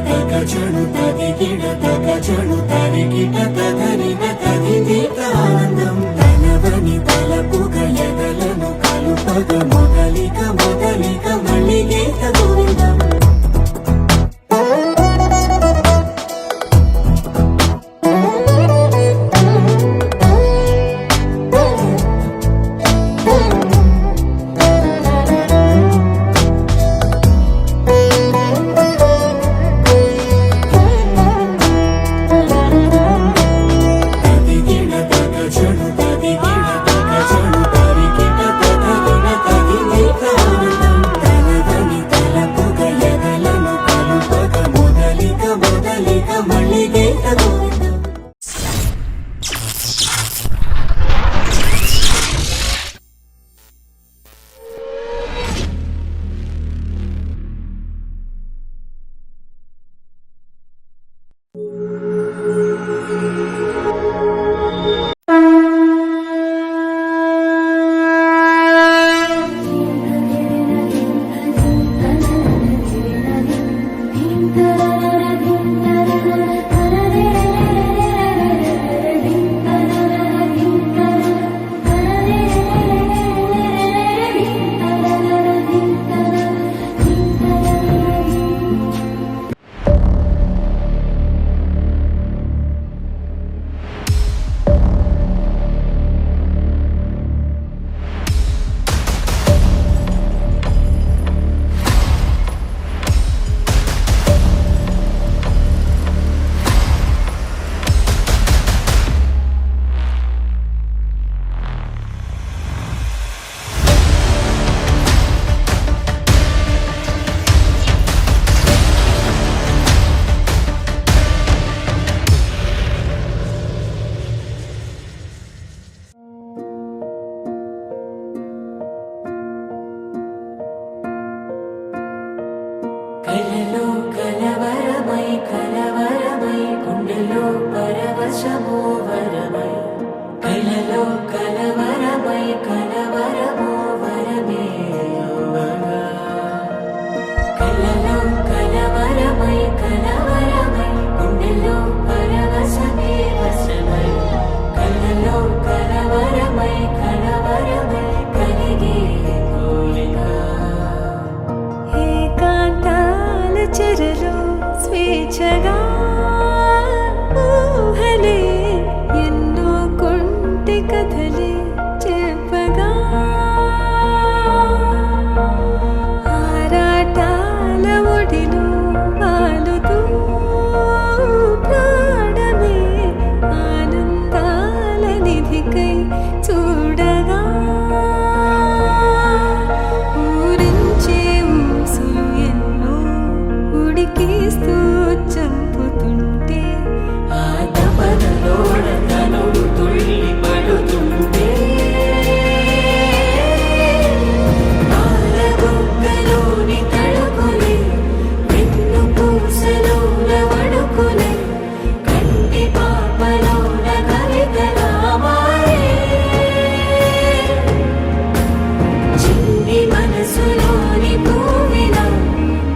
తగచడు తదిగిడ తగచడు తరిగిట తగరిన తదిదీత ఆనందం తనవని తలపుగ ఎదలను కలుపగ మొదలిక మొదలిక మళ్ళీ గీత గోవిందం కలలో కలవరమై కలవరమై గుండెలో పరవశమో వరమై కలలో కలవరమై కలవరమో వరమే యోగగా కలలో కలవరమై కలవరమై గుండెలో పరవశమే వశమై కలలో కలవరమై కలవరమై కలిగే కోరిక చెరలో స్వేచ్ఛగా ఊహలే ఎన్నో కొంటి కథలే చెప్పగా ఆరాటాల ఒడిలో వాలుతూ ప్రాణమే ఆనందాల నిధికై చూడగా ఊరించే ఊసులు ఎన్నో ఉడికిస్తూ చంపుతుంటే ఆ తపనలోన తనుడు తుళ్ళి పడుతుంటే పాలబుగ్గలోని తడుకులే వెన్ను పూసలోన వడుకులే కంటి పాపలోన కవితలా మారే చిన్ని మనసులోని పూవిలా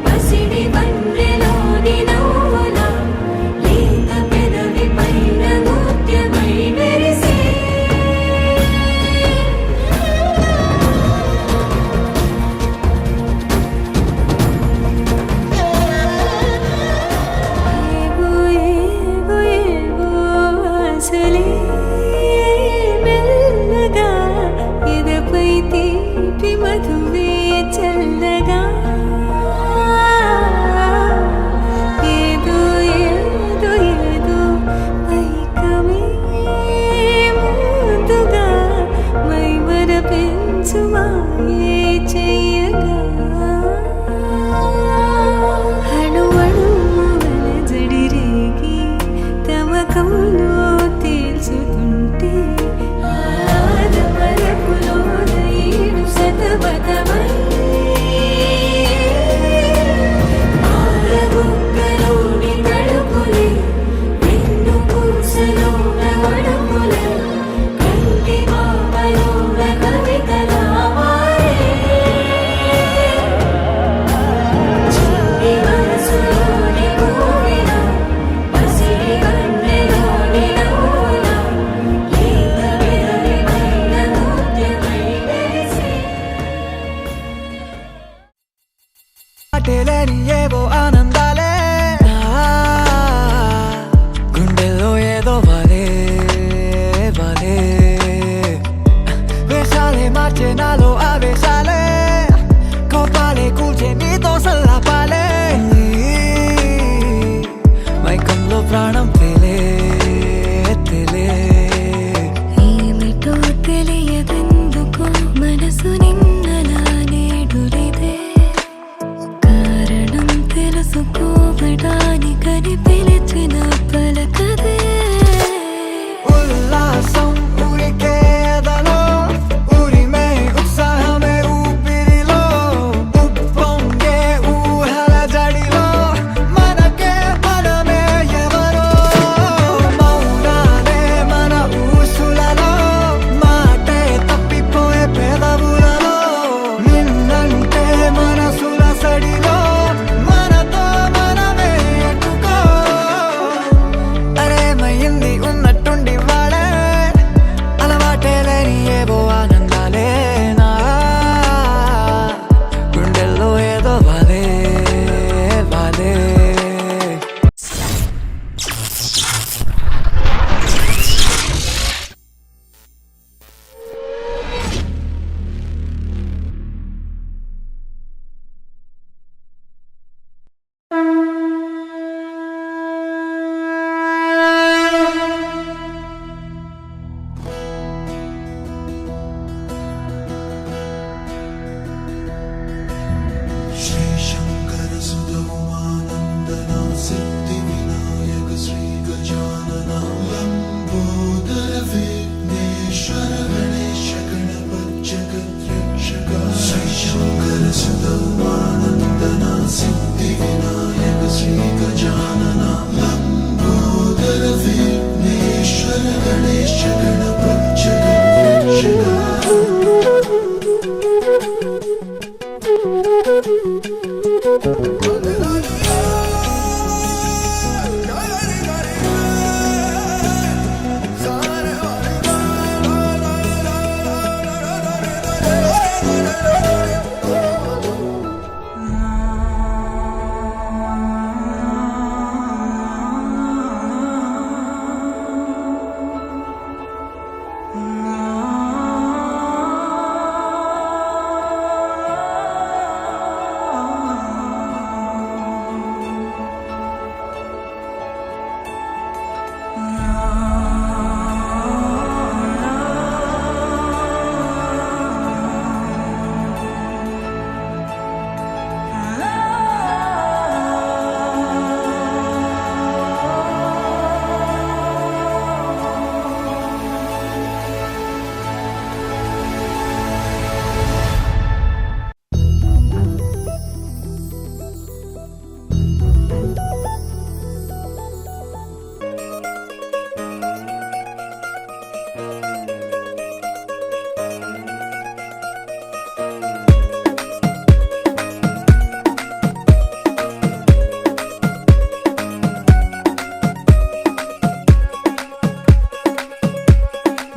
పసిడి బండ్రెలోని నవ్వులా ప్రాణం తేలే తేలే ఏమిటో తెలియదెందుకో మనసు నిన్నలా నేడులిదే కారణం తెలుసుకోవడానికని పిలిచిన పలకదే ఉల్లాసం ఉరికేదలో ఉరిమే ఉత్సాహమే ఊపిరిలో ఉప్పొంగే ఊహల జడిలో మనకే మనమే ఎవరో మౌనాలే మన ఊసులలో మాటే తప్పిపోయే పెదవులలో నిన్నంటే మనసుల సడిలో మనతో మనమే ఎట్టుకో అరేమయ్యింది ఉన్నట్టుండి వాడే అలవాటే లేని ఏవో ఆనందాలే నా గుండెల్లో ఏదో వాలే వాలే श्री शंकर सुदमानंदना सिद्धि विनायक श्री गजानना लंबोदर विघ्नेश्वर गणेश गणपत जगद्रक्षक श्री शंकर सुदमानंदना सिद्धि विनायक श्री गजानना लंबोदर विघ्नेश्वर गणेश गणपत जगद्रक्षक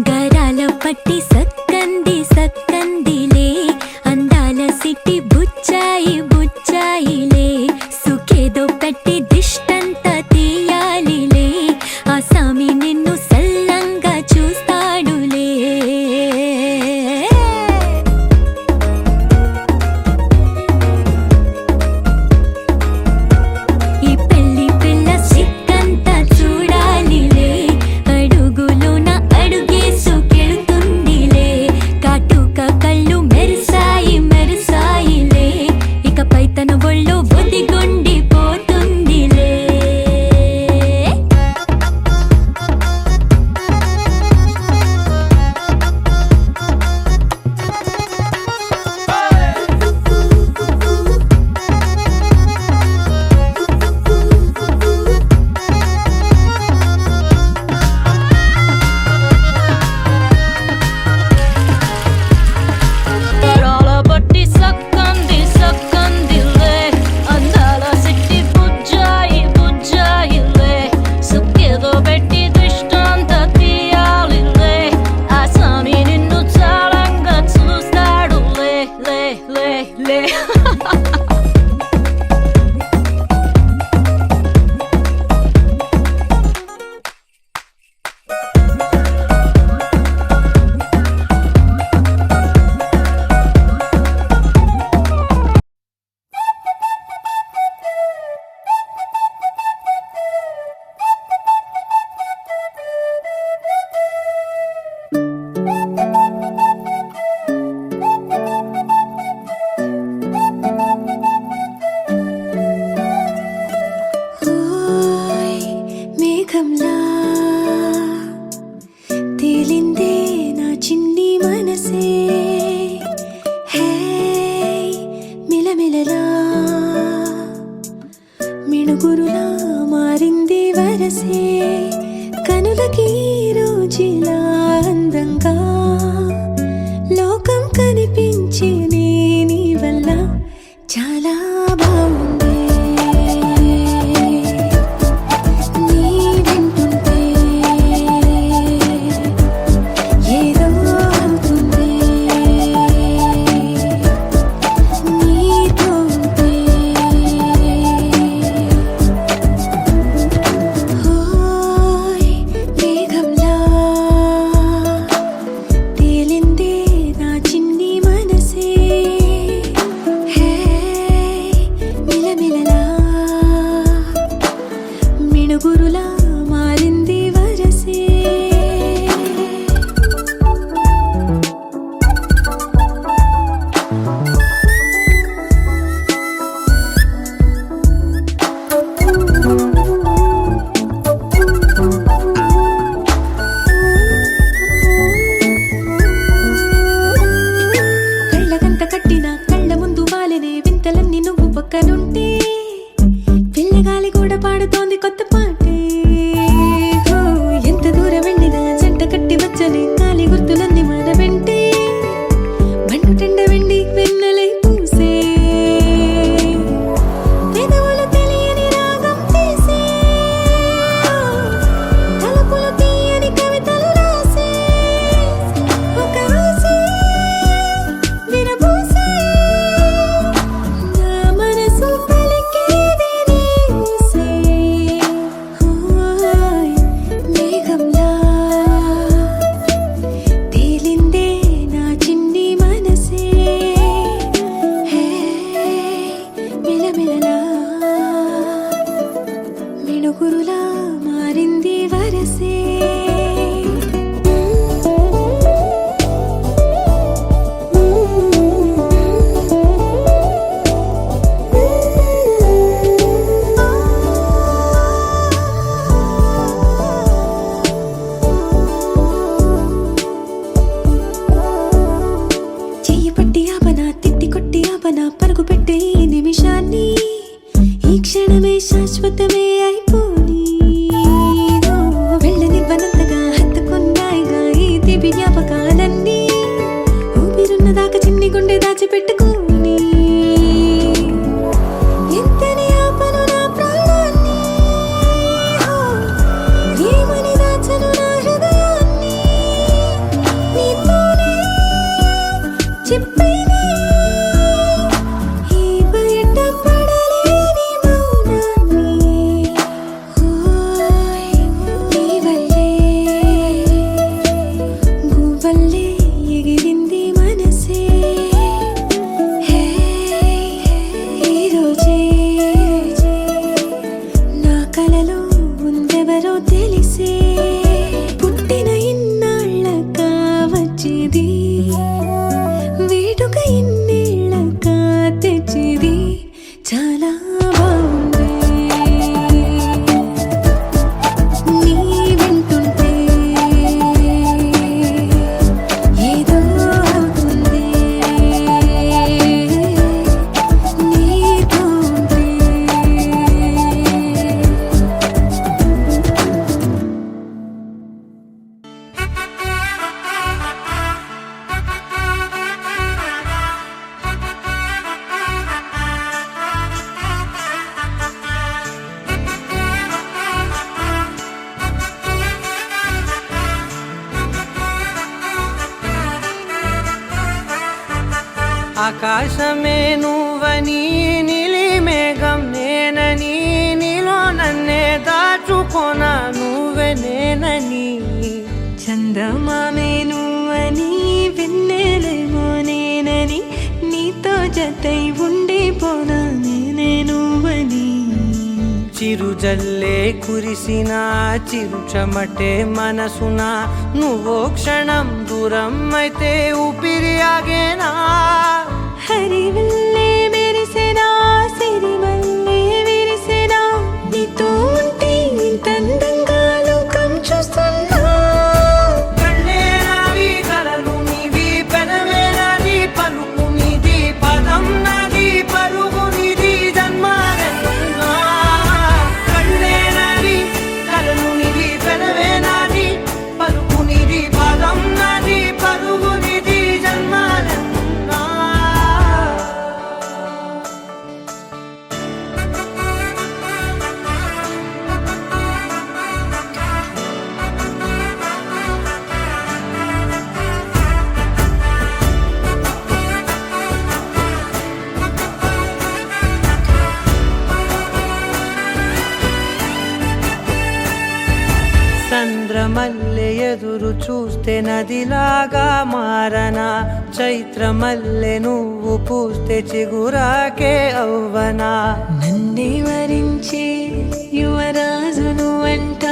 గరాల పట్టి సక్కంది సక్కందిలే అందాల సిట్టి బుచ్చాయి బుచ్చాయిలే సుఖేదో పెట్టి దిష్టంత తీయాలిలే ఆ సామి నిన్ను సల్లంగా చూస్తాడులే ఈ పెళ్లి పిల్ల సిక్కంతా చూడాలిలే అడుగులోన అడుగేసుకెళ్తుందిలే కాటుక కళ్ళు మెరిసాయి మెరిసాయిలే ఇకపై తన ఒళ్ళో ఒదిగొండిపోతుందిలే మిణుగురులా మారింది వరసే కనులకి రోజులా అందంగా లోకం కనిపించే నీ వల్ల చాలా బాగుంది నీ వింటుంటే ఏదో అవుతుంది నీతో ఉంటే ఓయ్ మేఘంలా తేలిందే నా చిన్ని మనసే హే మిలమిలలా మిణుగురులా మారింది వరసే కళ్ళకంత కట్టిన కళ్ళ ముందు వాలినే వింతలన్నీ నువ్వు పక్కనుంటే పిల్లగాలి కూడా పాడుతోంది కొత్త పాటే హో, ఎంత దూరం వెళ్ళినా జంట కట్టి వచ్చని గాలి గుర్తులన్నీ మన వెంటే మండుటెండ వెండి వెన్నెలై పూసే పెదవులు తెలియని రాగం తీసే తలుపులు తీయని కవితలు రాసే ఒక ఆసే విరబూసే నా మనసు పలికేది నీ ఊసే ఓయ్ మేఘంలా తేలిందే నా చిన్ని మనసే హే మిలమిలలా మిణుగురులా మారింది వరసే చెయ్యి పట్టి ఆపనా తిట్టి కొట్టి ఆపనా పరుగు పెట్టే ఈ నిమిషాన్ని ఈ క్షణమే శాశ్వతమే అయిపోని ఓ, వెళ్ళనివ్వనంతగా హత్తుకున్నాయిగా ఈ తీపి జ్ఞాపకాలన్నీ ఊపిరున్నదాకా చిన్ని గుండె దాచిపెట్టుకోని ఎంతని ఆపను నా ప్రాణాన్ని ఓ, ఏమని దాచను నా హృదయాన్ని నీతోనే చెప్పేనే ఈ బయట పడలేని మౌనాన్ని ఓయ్ నీ వల్లే గువ్వల్లే ఎగిరింది మనసే హే ఈ రోజే నా కలలో ఉందెవరో తెలిసే పుట్టిన ఇన్నాళ్ళకా వచ్చేది వేడుక ఇన్నేళ్ళకా తెచ్చేది చాలా బాగుంది నీ వింటుంటే ఏదో అవుతుంది నీతో ఉంటే ఆకాశమే నువ్వని నీలి మేఘం నేనని నీలో నన్నే దాచుకోనా నువ్వే నేనని చందమామే నువ్వని వెన్నెలేమో నేనని నీతో జతై ఉండిపోనా నేనే నువ్వని చిరుజల్లే కురిసిన చిరు చెమటే మనసున నువ్వో క్షణం దూరం అయితే ఊపిరి ఆగేనా హరివల్లే మెరిసెనా సిరివల్లే విరిసెనా నీతో ఉంటే ఇంత అందంగా లోకం చూస్తున్నా కళ్ళే నావి కలలు నీవి పెనవే నాది పలుకు నీది పదం నాది పరుగు నీది జన్మ చంద్రమల్లె ఎదురు చూస్తే నదిలాగా మారనా, చైత్రమల్లె నువ్వు పూస్తే చిగురాకే అవ్వనా. నన్నే వరించే యువరాజును అంట,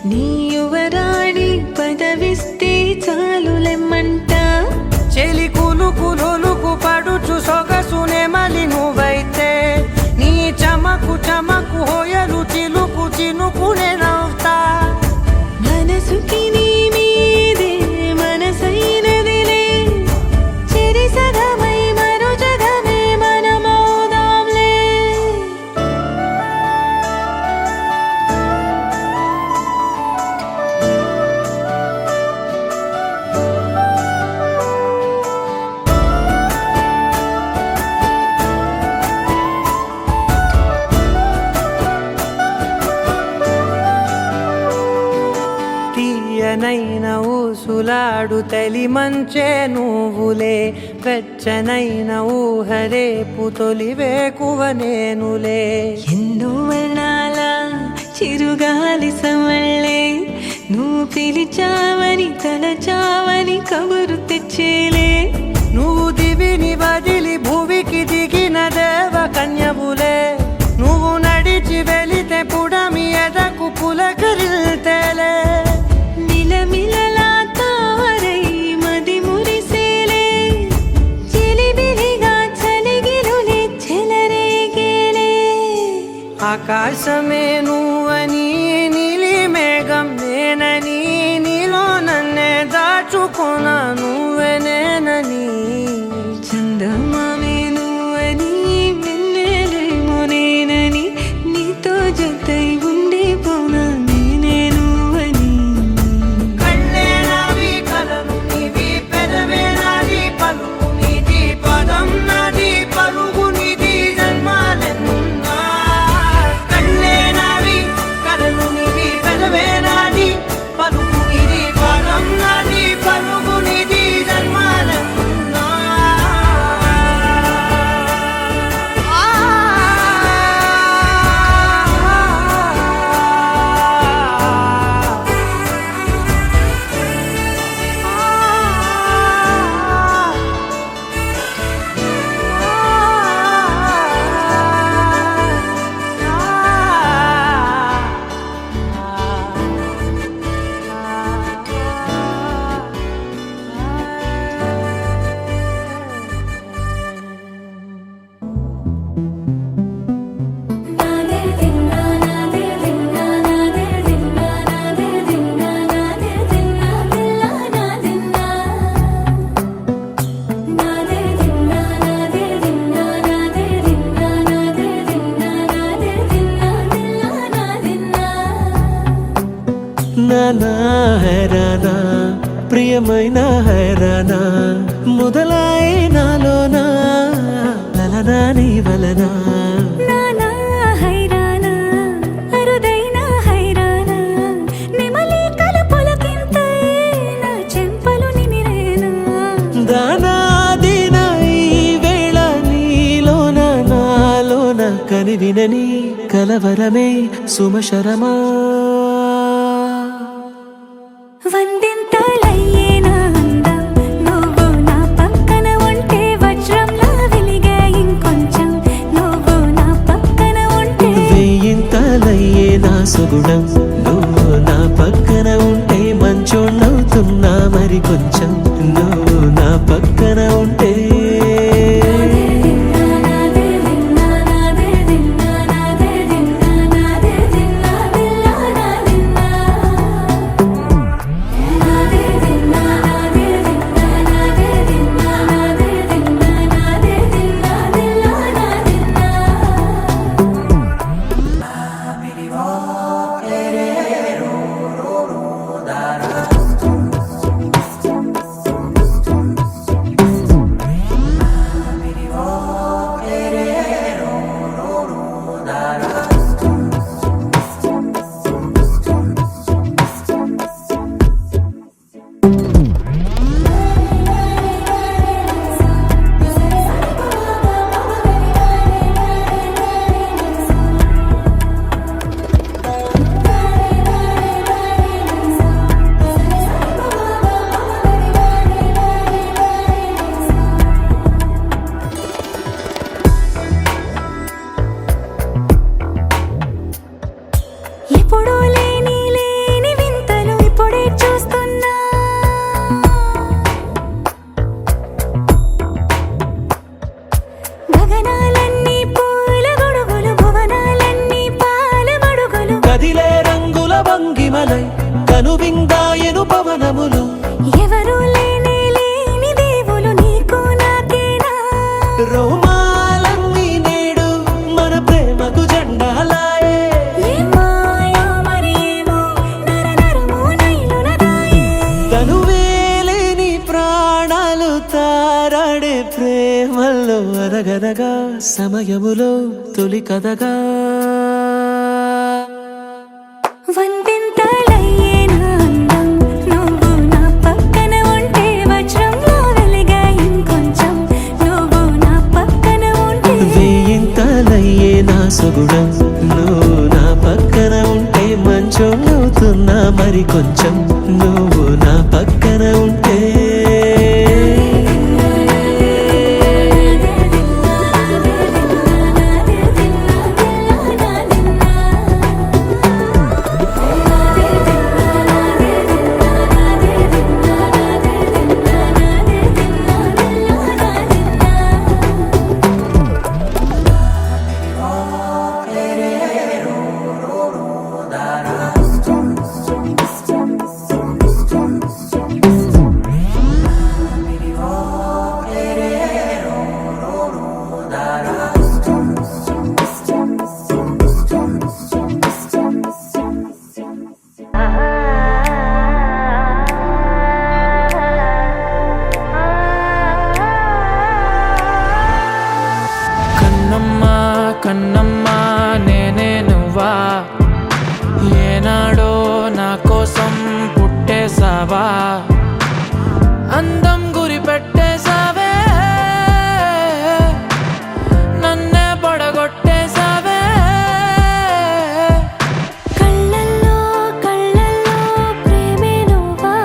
నీ యువరాణి పదవిస్తే చాలులెమ్మంట. చెలి కులుకు పడుచు సొగసునే మలి నువ్వైతే, నీ చమకు చమకు హోయలు చిలుకు చినుకునే నవ్వుతా. మనసుకి నీ మీదే మనసైనదిలే, చెరి సగమై మరో జగమే మనమౌదాంలే. తీయనైన ఊసులాడు తలి మంచే నువ్వులే, వెచ్చనైన ఊహరేపు తొలి వేకువ నేనులే. ఎన్నో వర్ణాల చిరుగాలి సమళ్ళే, నువ్వు పిలిచావని తలచావని కబురు తెచ్చేలే. నువ్వు దివిని వదిలి భూమికి దిగిన దేవ కన్యవులే, నువ్వు నడిచి వెళితే పుడమి ఎదకు పులకరిల్తేలే. మిలమిలలా తారై మది మురిసేలే, చిలిబిలిగా చలిగిలులే చెలరేగేలే. ఆకాశమే నువ్వని నీలి మేఘం నేనని, నీలో నన్నే దాచుకున్న నువ్వే నేనని. చందమామే నువ్వని వెన్నెలేమో నేనని, నీతో జతై ఉండే పోనా నేనే నువ్వని. కళ్ళే నావి కలలు నీవి, పెదవే నాది పలుకు నీది, పదం నాది పలుగు నీది, జన్మాలెన్నున్నా. కళ్ళే నావి కలలు నీవి, పెదవే నాది పలుకు నీది, పదం నాది పలుగు నీది, జన్మాలెన్నున్నా. నానా హైరానా ప్రియమైన హైరానా, మొదలాయి నాలోనా లలనా నీ వలనా. నానా హైరానా అరుదైన హైరానా, నెమలి కలుపులకింతై నా చెంపలు నిమిరేనా. దానాదిన ఈ వేళ నీలోన నాలోన కనివినని కలవరమే సుమశరమా. వందింతలయ్యేనా అందం, నువ్వు నా పక్కన ఉంటే వజ్రంలా వెలిగే ఇంకొంచెం, నువ్వు నా పక్కన ఉంటే. వేయింతలయ్యే నా సుగుణం, నువ్వు నా పక్కన ఉంటే మంచోళ్ళవుతున్నా మరి కొంచెం, నువ్వు నా పక్కన ఉంటే. కదిలే రంగుల భంగిమలై కనువిందాయను పవనములు ఎవరు లేని లేని దేవులు నీకు నాకేనా రోమాలన్నీ నేడు మన ప్రేమకు జెండాలాయే ఏ మాయో మరి ఏమో నరనరమో నైలున దాయే తనువేలేని ప్రాణాలు తారాడే ప్రేమల్లో అరగరగా సమయములో తొలి కథగా వందెంతలయ్యేనా అందం నువ్వు నా పక్కన ఉంటే వజ్రంలో వెలిగా ఇంకొంచెం నువ్వు నా పక్కన ఉంటే వేయింతలయ్యే నా సుగుణం నువ్వు నా పక్కన ఉంటే మంచోళ్ళవుతున్నా మరి కొంచెం నువ్వు నా పక్కన ఉంటే కన్నమ్మా కన్నమ్మా నేనే నువ్వా ఏనాడో నా కోసం పుట్టేసావా అందం గురి పెట్టేసావే నన్నే పడగొట్టేసావే కళ్ళల్లో కళ్ళల్లో ప్రేమే నువ్వా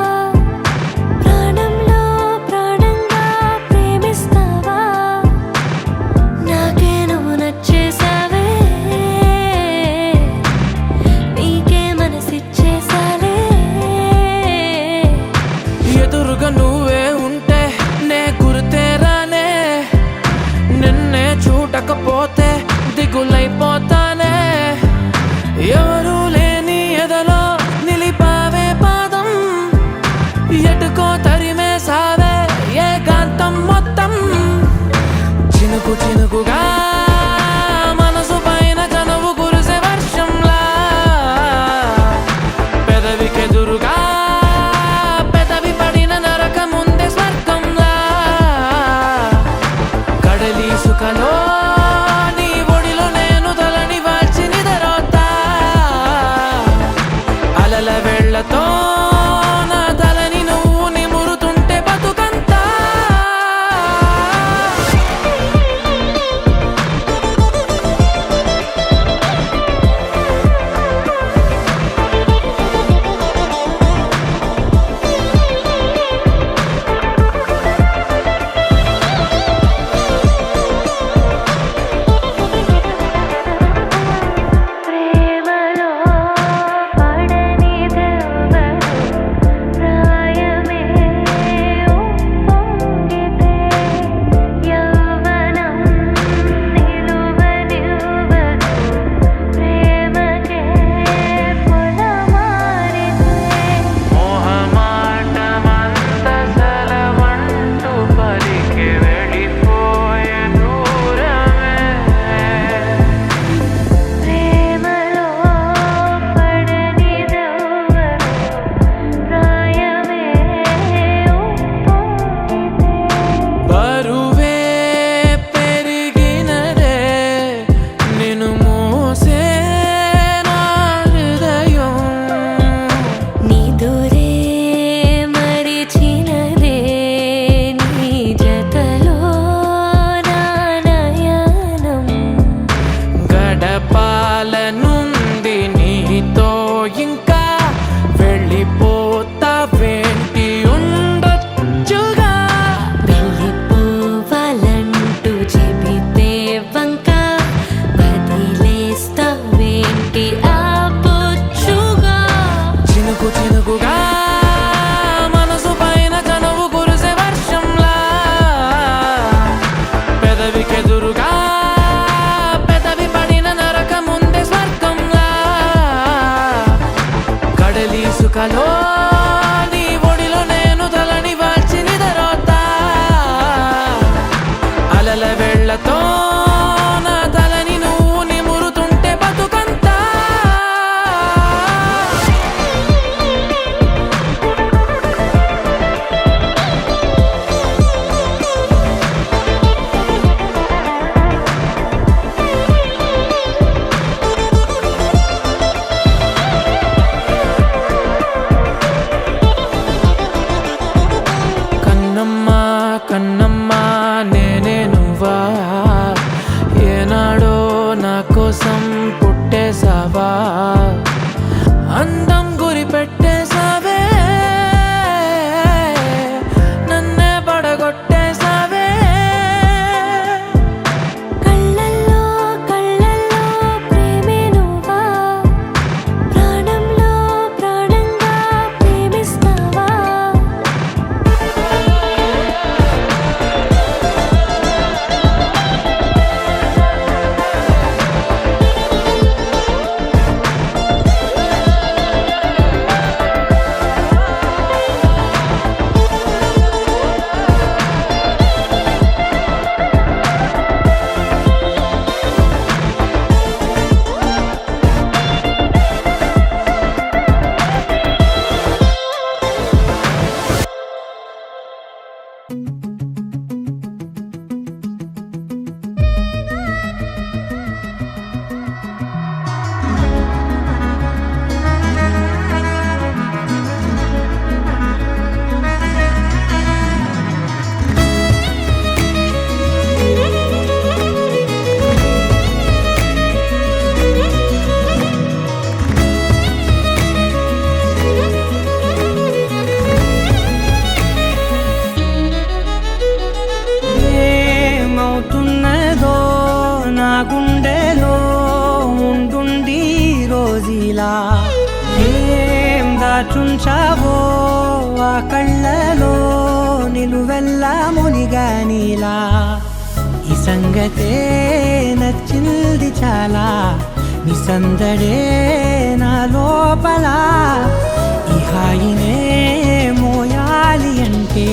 ప్రాణంలో ప్రాణంగా ప్రేమిస్తావా నాకే నువ్వు నచ్చేసావే నీకే మనసిచ్చేసాలే ఎదురుగా నువ్వే ఉంటే నే గుర్తేరానే నిన్నే చూడకపోతే దిగులైపోతానే ఎవరు లేని ఎదలో నిలిపావే పాదం ఎటుకో తరిమేసావే ఏకాంతం మొత్తం చినుకు చినుకుగా మనసు పైన కనువు కురిసే వర్షంలా పెదవికెదురుగా పెదవి పడిన నరక ముందే స్వర్గంలా కడలి సుఖలో నీ ఒడిలో నేను తలని వాల్చి నిదరోతా అలల వెళ్ళతో నా తలని నువ్వు నిమురుతుంటే బతుకంతా ప్రేమలో పడని దేవరు ప్రాయమే ఉప్పొంగితే యవ్వనం నిలువనివ్వదు ప్రేమకే పొలమారితే మోహమాటమంత సెలవంటూ పలికి వెళ్ళిపోయే దూరమే ప్రేమలో పడని దేవరు ప్రాయమే ఉప్పొంగితే బరువే పెరిగినదే నిన్ను మోసే నా హృదయం నిదురే మరిచినదే నీ జతలో నా నయనం గడపాలనుంది నీతో ఇంకా వెళ్ళిపోతావేంటి ఉండొచ్చుగా వెళ్ళిపోవాలంటూ చెబితే వంక వదిలేస్తావేంటి ఆ బొచ్చుగా చినుకు చినుకుగా మనసు పైన కనువు కురిసే వర్షంలా పెదవికెదురుగా పెదవి పడిన నరక ముందే స్వర్గంలా కలో నీ ఒడిలో నేను తలని వాల్చి నిదరోతా అలల వెళ్ళతో నా తలని నువ్వు నిమురుతుంటే బతుకంతా కన్నమ్మా కన్నమ్మా నేనే నువ్వా ఏనాడో నా కోసం పుట్టేసావా అందం గురి పెట్టేసావే నన్నే పడగొట్టేసావే కళ్ళల్లో కళ్ళల్లో ప్రేమే నువ్వా ప్రాణంలో ప్రాణంగా ప్రేమిస్తావా ఏమవుతున్నదో నా గుండెలో ఉండుండి రోజీలా ఏం దాచుంచావో ఆ కళ్ళలో నిలువెల్లా మునిగానిలా ఈ సంగతే నచ్చింది చాలా నీ సందడే నా లోపల ఈ హాయినే మోయాలి అంటే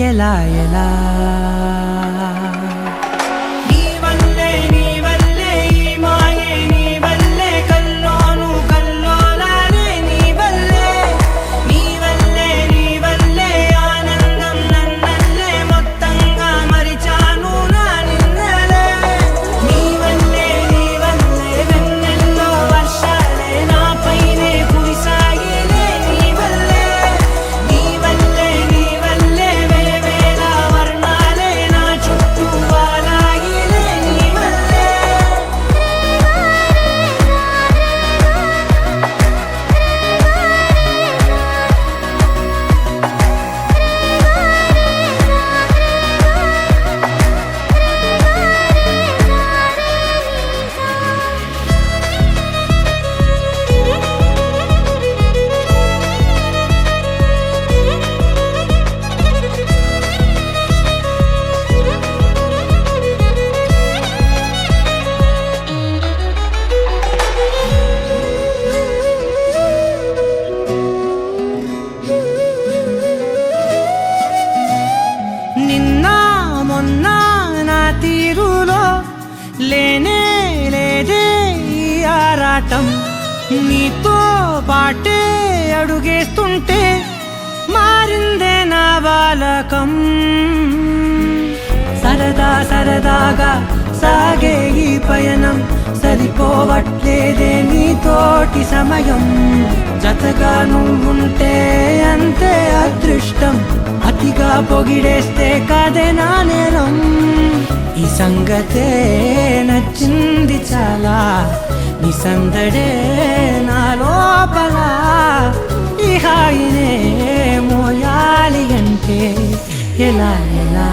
ఎలా ఎలా నీ వల్లే ఈ మాయే నీ వల్లే కల్లోను కల్లోలానే నీ వల్లే ఆనందం నన్నల్లే మొత్తంగా మరిచాను నా నిన్నలే నీ వల్లే వెన్నెల్లో వర్షాలే నాపైనే కురిసాగిలే నీ వల్లే వేవేల వర్ణాలే నా చుట్టూ వాలాగిలే నీ వల్లే నిన్న మొన్న నా తీరులో లేనే లేదే ఈ ఆరాటం నీతో పాటే అడుగేస్తుంటే మారిందే నా బాలకం సరదాగా సాగే ఈ పయనం సరిపోవట్లేదే నీతోటి సమయం జతగా నువ్వుంటే అంతే అదృష్టం అతిగా పొగిడేస్తే కదే నా నేరం ఈ సంగతే నచ్చింది చాలా నీ సందడే నా లోపల ఈ హాయినే మోయాలి అంటే ఎలా ఎలా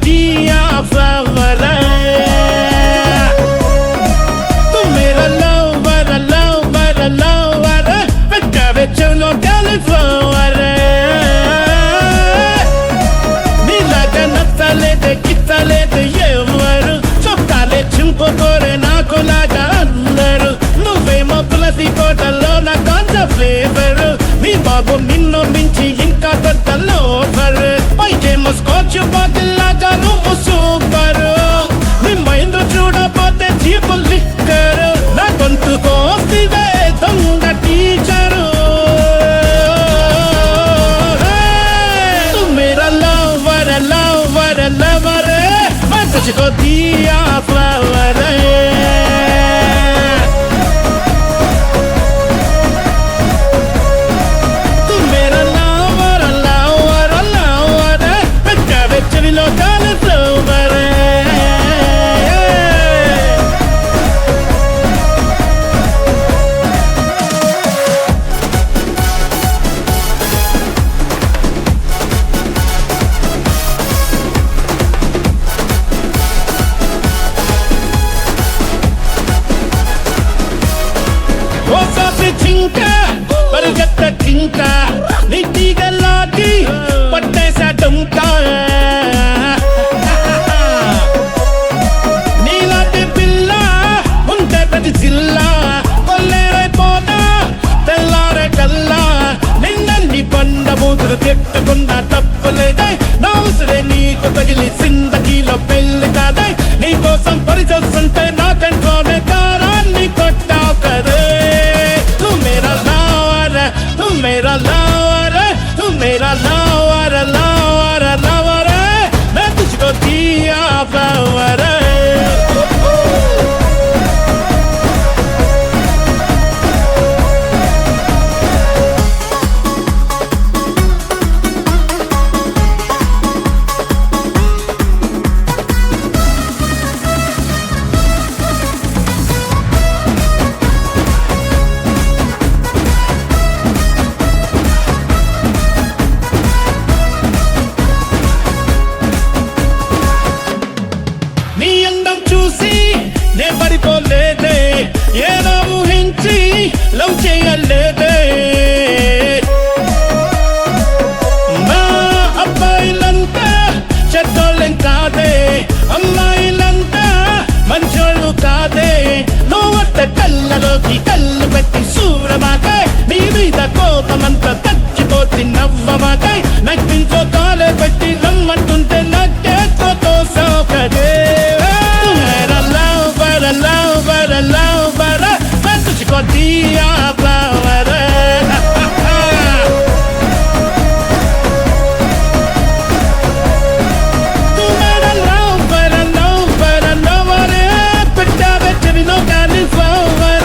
दिया flower तू मेरा lover lover lover बेटा बेचलो cauliflower నీలాగా నచ్చలేదే గిచ్చలేదే ఎవరు చొక్కాలే చింపుకోరే నాకులాగా అందరు నువ్వేమో తులసి కోటలో నా కాంచ ఫ్లేవర్ మీ బాబు నిన్ను మించి ఇంకా పెద్ద లోఫర్ పైకేమో స్కాచ్ బాటిల్ లాగా నువ్వు సూపర్ నీ మైండ్ చూడపోతే చీపు లిక్కర్ నా గొంతు కోసివే దొంగ టీచరు lover मैं तुझको दिया flower तू मेरा lover lover lover बेटा बेच भी लो cauliflower ఓ సాపి చింక పరిగెత్త చింక నీ తీగలాగి పట్టేసా డుంక నీలాంటి పిల్ల ఉంటే ప్రతి జిల్లా కొల్లేరైపోతా తెల్లారే కల్లా నిన్నన్ని బండ బూతులు తిట్టకుండా తప్పులేదే నా ఉసిరే నీకు తగిలి సిందకీలో పెళ్లి కాదే నీ కోసం పరిచొస్తుంటే నా కంట్లోనే కారాన్ని కొట్టావు కదే मेरा lover तू मेरा lover lover lover मैं तुझको दिया flower నీ అందం చూసి నే పడిపోలేదే ఏదో ఊహించి లవ్ చేయలేదే మా అబ్బాయిలంతా చెడ్డోళ్ళం కాదే అమ్మాయిలంతా మంచోళ్ళు కాదే నువ్వట్ట కళ్ళలోకి కళ్ళు పెట్టి సూరమాకాయ్ నీ మీద కోపమంతా తగ్గిపోతి నవ్వమాకాయ్ నగ్గించో కాలే పెట్టి నమ్మంటుంటే నగ్గేతో సౌకర్యే lover मैं तुझको दिया flower तू मेरा lover lover lover बेटा बेच भी लो cauliflower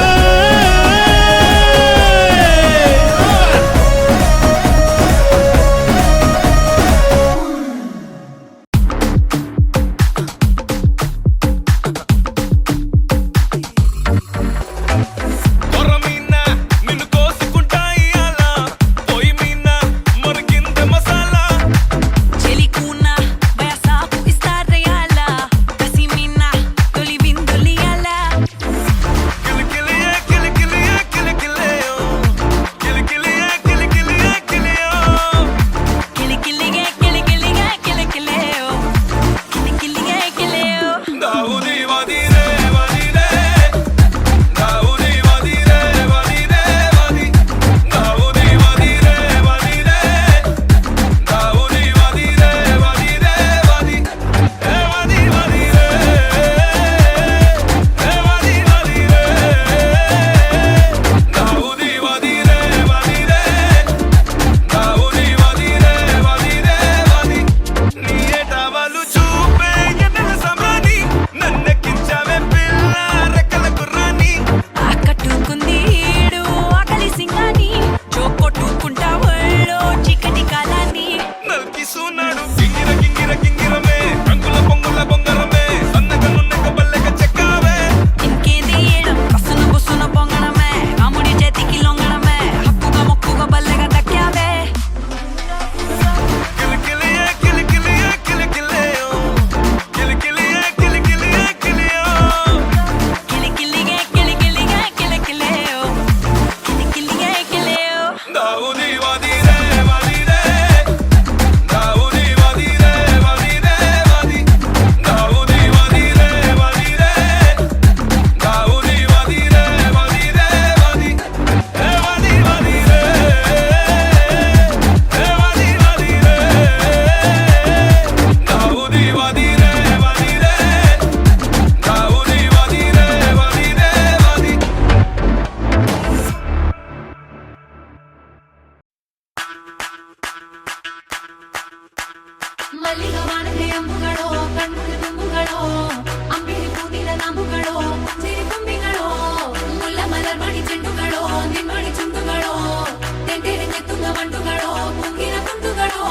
Corre mi తెత్తుంగ వండుగడో పొంగిన తుండుగడో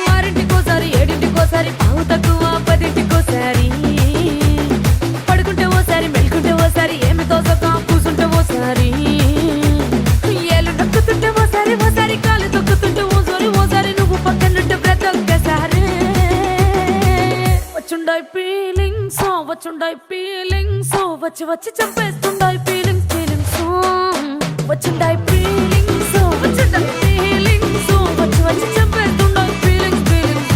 ఆరింటికోసారి ఏడింటికోసారి పావు తక్కువ పదింటికోసారి పడుకుంటే ఓసారి మెలుకుంటే ఓసారి ఏమి తోసక కూసుంటే ఓసారి ఏళ్ళు నొక్కుతుంటే ఓసారి ఓసారి కాలు తొక్కుతుంటే ఓసారి నువ్వు పక్కనుంటే ప్రతి ఒక్కసారి వచ్చుండాయి ఫీలింగ్స్ వచ్చి వచ్చి చంపేస్తుండాయి ఫీలింగ్స్ వచ్చుండాయి ఫీలింగ్స్ వచ్చి వచ్చి చంపేస్తుండాయి ఫీలింగ్స్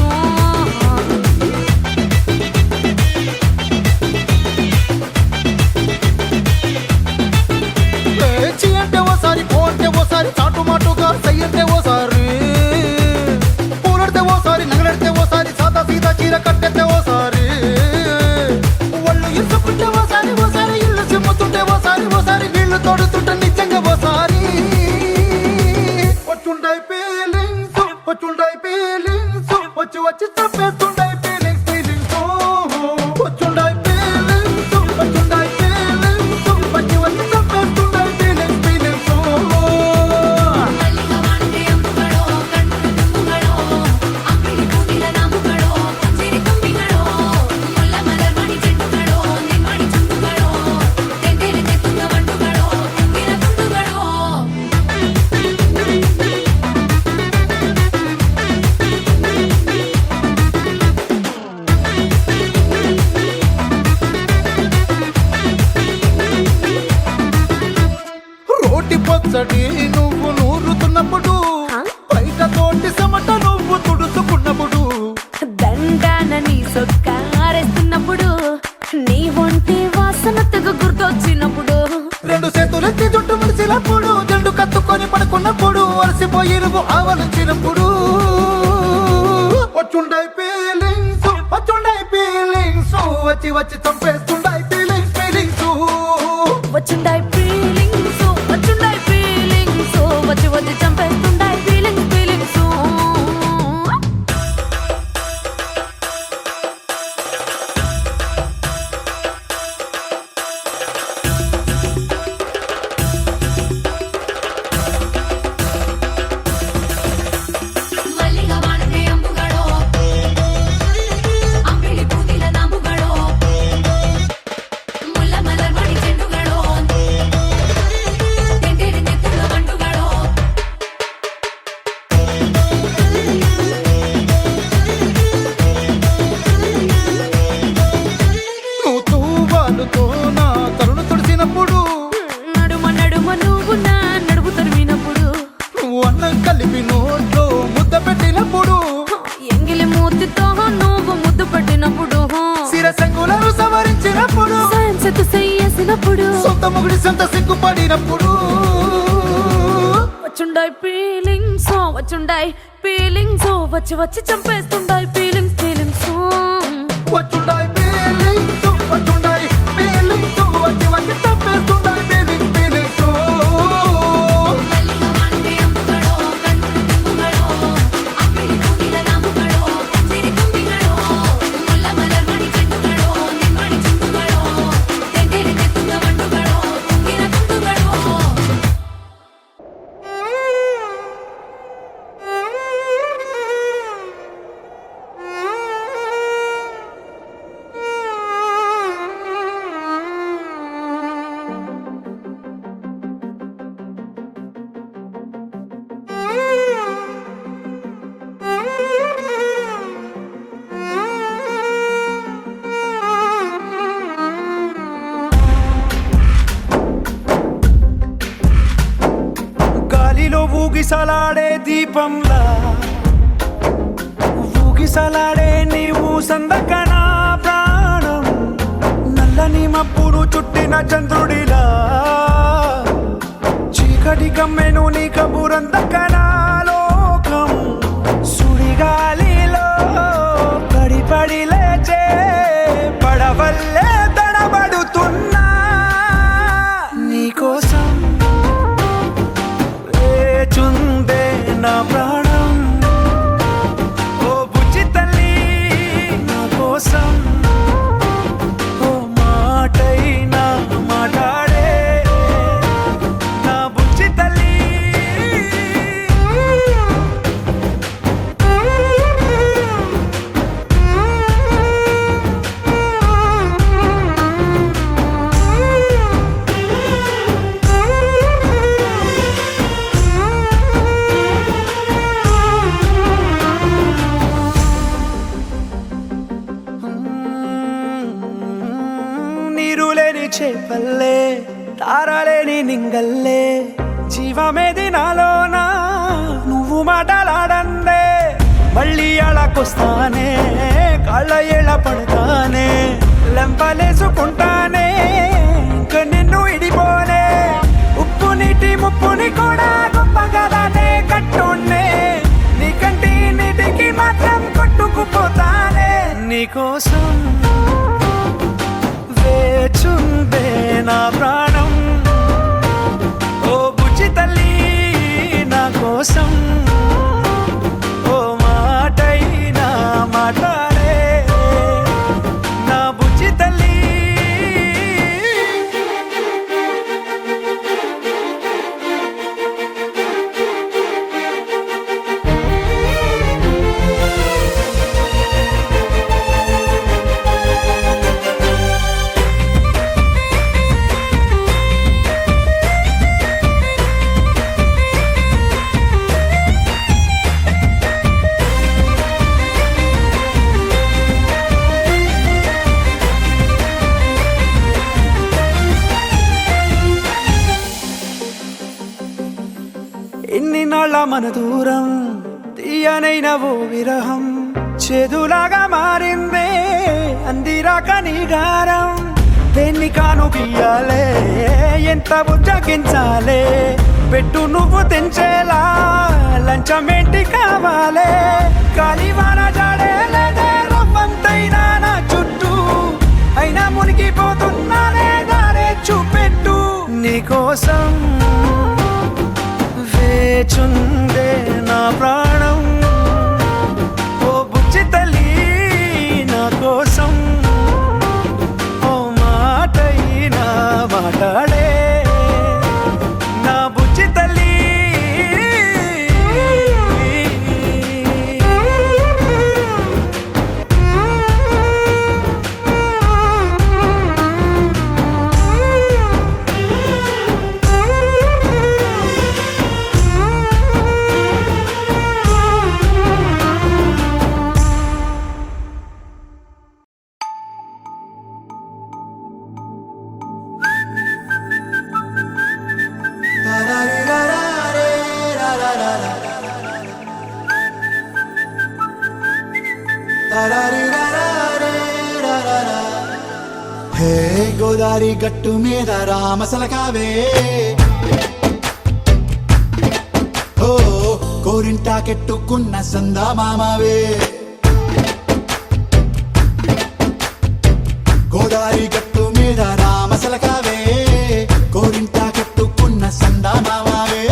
చీ అంటే ఓసారి పో అంటే ఓసారి చాటు మాటుగా సై అంటే ఓసారి పూలడితే ఓసారి నగలడితే ఓసారి సాదా సీదా చీర కట్టెత్తే ఓసారి ఒళ్ళు ఇసుకుంటే ఓసారి ఇల్లు సిమ్ముతుంటే ఓసారి నీళ్లు తోడుతుంటే నిజంగా ఓసారి వచ్చుండాయి ఫీలింగ్స్ వచ్చి వచ్చి చంపేస్తుండాయి ఫీలింగ్స్ వచ్చుండాయి ఫీలింగ్స్ వచ్చి వచ్చి చంపేస్తుండాయి ఫీలింగ్స్ మల్లిక వాడితే అమ్ముగడో కన్నుల తుంగుగడో అంగిలి పూగిల నాముగడో పందిరి తుంగిగడో ముల్ల మలర్మణి చెట్టుగడో నిమ్మడి చుట్టుగడో తెంతేలి తెత్తుంగ వండుగడో పొంగిన తుండుగడో రోటి పచ్చడి నువ్వు నూరుతున్నప్పుడు బయట తోటి సమట నువ్వు తుడుచుకున్నప్పుడు దండాన నీ సొక్కారేస్తున్నప్పుడు నీ ఒంటి వాసన తెగ గుర్తొచ్చినప్పుడు రెండు చేతులెత్తి జుట్టు ముడిచినప్పుడు జండు కత్తుకొని పడుకున్నప్పుడు అలసిపోయి నువ్వు ఆవలించినప్పుడు వచ్చుండాయి ఫీలింగ్స్ వచ్చి వచ్చి చంపేస్తుండాయి ఫీలింగ్స్ వచ్చుండాయి ఫీలింగ్స్ వచ్చి వచ్చి చంపేస్తుండాయి ఫీలింగ్స్ మల్లిక వాడితే అమ్ముగడో అంగిలి పూగిల నాముగడో ముల్ల మలర్మణి చెట్టుగడో తెంతేలి తెత్తుంగ వండుగడో నువ్వు తూవాలుతో నా తరుణు తుడిచినప్పుడు నడుమ నువ్వు నా నడుపు తరిమినప్పుడు నువ్వు అన్నం కలిపి నోట్లో ముద్ద పెట్టినప్పుడు ఎంగిలి మూతితో నువ్వు ముద్దు పెట్టినప్పుడు శిరసంగులను సవరించినప్పుడు సాయం సెత్తు చెయ్యేసినప్పుడు సొంత ముగుడి సొంత సిగ్గుపడినప్పుడు వచ్చుండాయి ఫీలింగ్స్ వచ్చి వచ్చి చంపేస్తుండాయి ఫీలింగ్స్ వచ్చుండాయి ఫీలింగ్స్ వచ్చి వచ్చి తప్పేస్తుండాయి ఫీలింగ్స్ మల్లిక వాడితే అమ్ముగడో కన్నుల తుంగుగడో అంగిలి పూగిల నాముగడో పందిరి తుంగిగడో ముల్ల మలర్మణి చెట్టుగడో నిమ్మడి చుట్టుగడో తెంతేలి తెత్తుంగ వండుగడో పొంగిన తుండుగడో గాలిలో ఊగిసలాడే దీపంలా ఊగిసలాడే నీవు సందకనా ప్రాణం నల్లని మబ్బును చుట్టిన చంద్రుడిలా చీకటి కమ్మెను నీ కబురందకనా లోకం సుడిగాలిలో పడి లేచే పడవల్లే తడబడుతున్నా నీకోసం వేచుందే నా ప్రాణం ఓ బుజ్జి తల్లి నా కోసం ఓ మాట చేపల్లే తారలేని నింగల్లే జీవమేది నాలోనా నువ్వు మాటలాడందే మళ్ళీ అళకొస్తానే కాళ్ళ ఏళ్ళ పడతానే లెంపలేసుకుంటానే ఇంక నిన్ను ఇడిపోనే ఉప్పు నీటి ముప్పుని కూడా గొప్పగా దాటే కట్టున్నే నీ కంటి నీటికి మాత్రం కొట్టుకుపోతానే నీకోసం వేచుందే నా ప్రాణం ఓ బుజ్జి తల్లి నా కోసం ఓ మాటైనా మాట్లాడే నా బుజ్జి తల్లి ఎన్ని నాళ్ళ మన దూరం తీయనైన ఓ విరహం చేదులాగా మారిందే అందిరాక నీ గారం దేన్ని కాను గీయాలే ఎంత బుజ్జగించాలే పెట్టు నువ్వు తెంచేలా లంచమేంటి కావాలే కాలివాన జాడేలేదే రవ్వంతైనా నా చుట్టూ అయినా మునిగిపోతున్నానే దారే చూపెట్టు నీకోసం వేచుందే నా ప్రాణం ఓ బుజ్జి తల్లి నా కోసం ఓ మాటైనా మాట్లాడే నా బుజ్జి తల్లి హే గోదారి గట్టు మీద రామసలకావే ఓ కోరింటా కెట్టుకున్న సందా మామావే గోదారి గట్టు మీద రామసలకావే కోరింటా కెట్టుకున్న సందా మామావే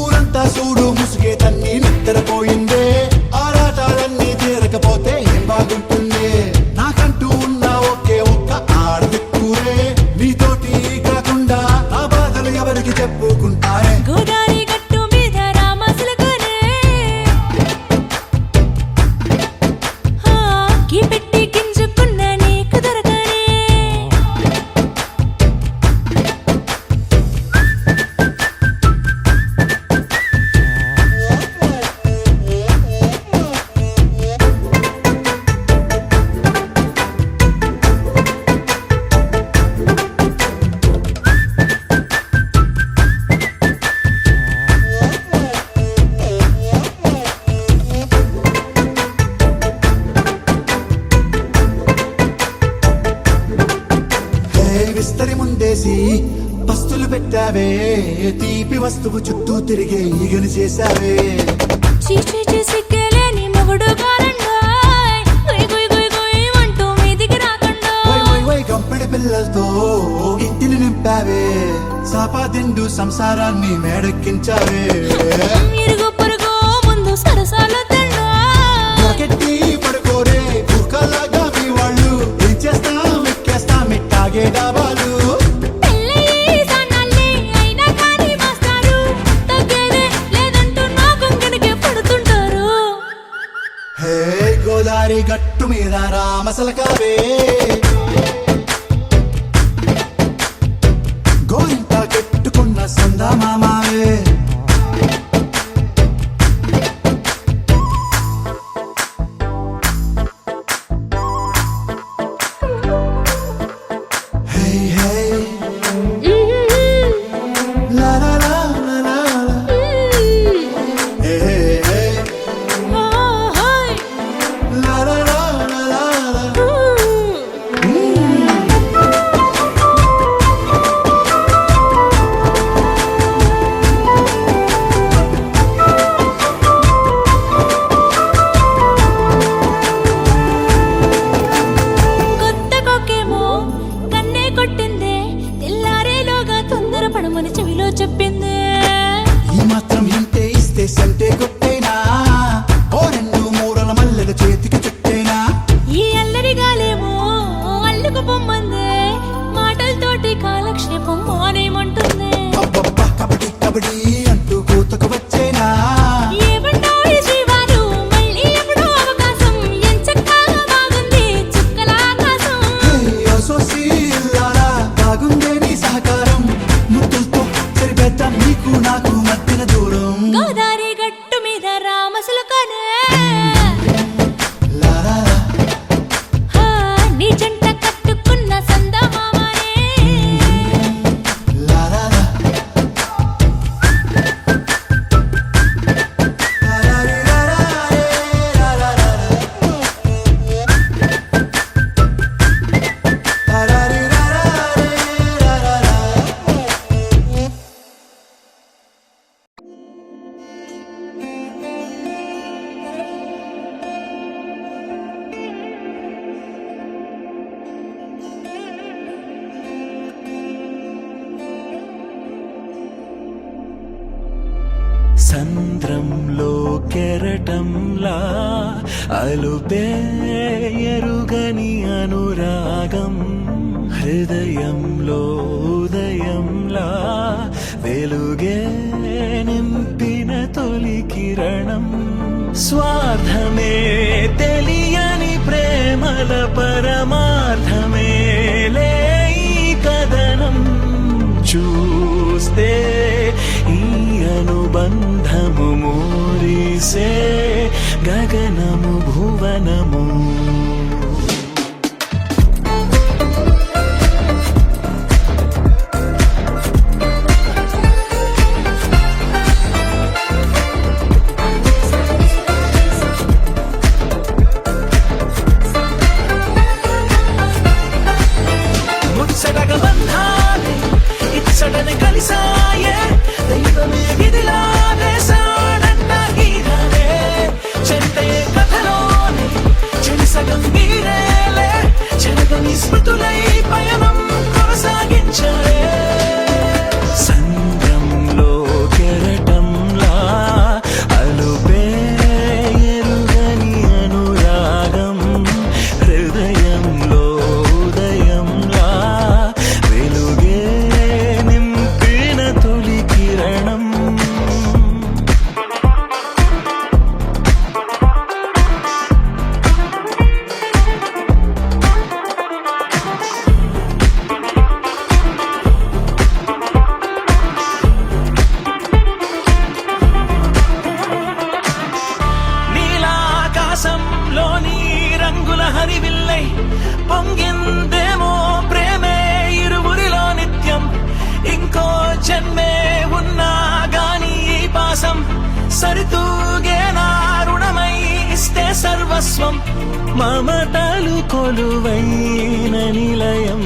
ఊరంతా చూడు ముసుగే తన్ని నిద్రపోయిందే ఆరాటాలన్నీ తీరకపోతే ఏం బాగుంటుంది నాకంటూ ఉన్న ఒకే ఒక్క ఆడదిక్కురే నీతోటి కాకుండా నా బాధలు ఎవరికి చెప్పుకుంటారే గోదారి గట్టు మీద రామసులకునే గీ పెట్టి గింజుకున్న నీకు దొరకనే విస్తరి ముందేసి పస్తులు పెట్టావే తీపి వస్తువు చుట్టూ తిరిగే ఈగని చేశావే చీచీ సిగ్గలేని మొగుడు కారండాయ్ గుయ్ గుయ్ గుయ్ గుయ్ అంటూ మీదికి రాకుండా వై వై వై గంపెడి పిల్లలతో ఇంటిని నింపావే సాపాదిండు సంసారాన్ని మేడెక్కించావే ఇరుగు పొరుగు ముందు సరసాలు తిన్నా రాకెట్టి పడుకోరే కుక్కలాగా మీ వాళ్ళు ఏం చేస్తాం ఎక్కేస్తాం ఇట్టాగే డాబాలు పెళ్ళయి సన్నాల్ని అయినా కానీ మాస్తారు తగ్గేదే లేదంటూ నా కొంగనికే పడుతుంటారు హే గోదారి గట్టు మీద రామసలకావే గోరింట కెట్టుకున్న సందా మామావే Hey, hey. సంద్రంలో కెరటంలా అలుపే ఎరుగని అనురాగం హృదయంలో ఉదయంలా వెలుగే నింపిన తొలి కిరణం స్వార్థమే తెలియని ప్రేమల పరమార్థమే లే ఈ కథనం చూస్తే ఈ అనుబంధము మూరిసే గగనము భువనము ముచ్చటగ బంధాలే ఇచ్చటని కలిసాయే దైవమే విధిలా వేసాడన్న గీతలే చెంటే కథలోనే చెడి సగం వీరేలే చెరగని స్మృతులై పయనం కొనసాగించలే సంద్రంలో కెరటంలా అలుపే ఎరుగని అనురాగం హృదయంలో ఉదయంలా వెలుగే నింపిన తొలి కిరణం నీలాకాశంలోని రంగుల హరివిల్లై పొంగిందేమో ప్రేమే ఇరువురిలో నిత్యం ఇంకో జన్మే ఉన్నా గాని ఈ పాసం సరితూగే నా రుణమై ఇస్తే సర్వస్వం మమతలు కొలువైన నిలయం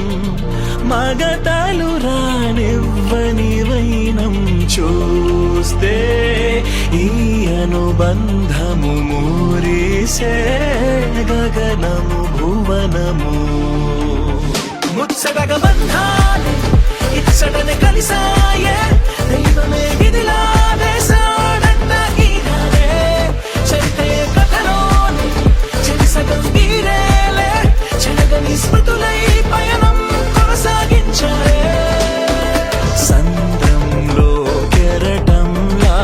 మగతలు రానివ్వని వైనం చూస్తే ఈ అనుబంధము మూరిసే గగనము భువనము ముచ్చటగ బంధాలే ఇచ్చటని కలిసాయే దైవమే విధిలా వేసాడన్న గీతలే చెంటే కథలోనే చెడి సగం వీరేలే చెరగని స్మృతులై పయనం కొనసాగించలే సంద్రంలో కెరటంలా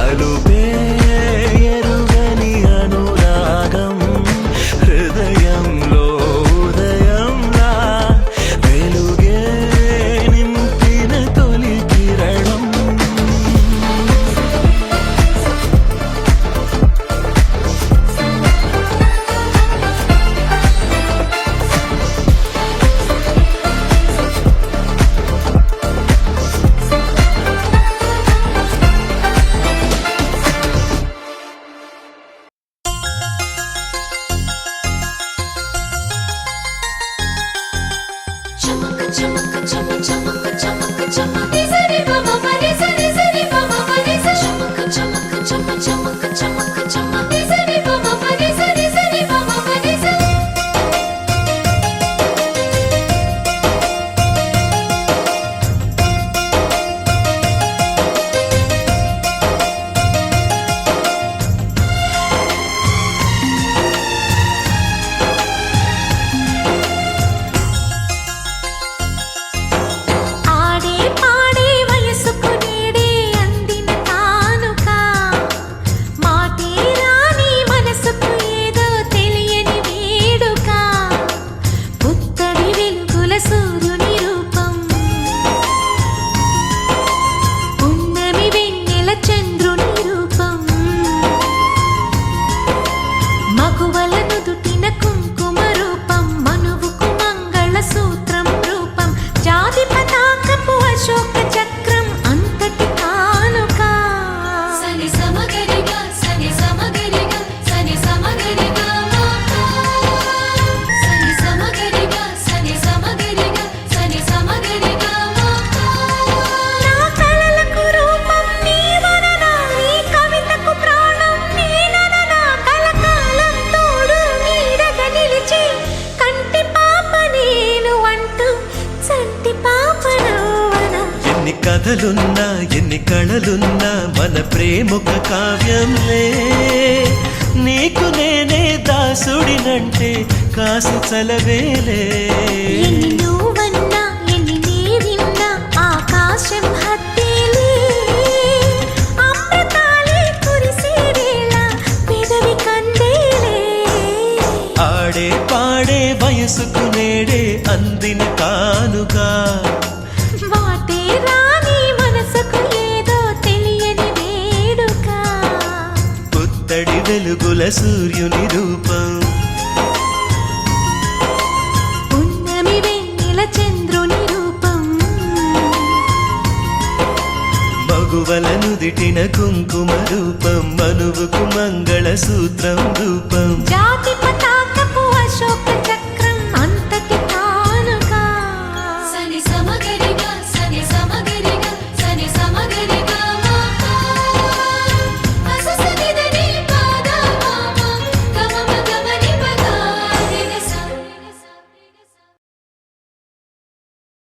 అలుపే ఎరుగని అనురాగం హృదయంలో ఉదయంలా వెలుగే నింపిన తొలి కథలున్నా ఎన్ని కళలున్నా మన ప్రేమొక కావ్యంలే నీకు నేనే దాసుడినంటే కాసి చలవేలే ఎన్ని నువ్వన్నా ఎన్ని నీవిన్నా ఆకాశం హత్తేలే అమృతాలే కురిసే వేళ పెదవి కందేలే ఆడే పాడే వయసుకు నేడే అందిన కానుగా వాటే రాని మనసుకు ఏదో తెలియని వేడుక పుత్తడి వెలుగుల సూర్యుని రూపం పున్నమి వెన్నెల చంద్రుని రూపం మగువల నుదిటిన కుంకుమ రూపం మనువుకు మంగళ సూత్రం రూపం జాతి పతా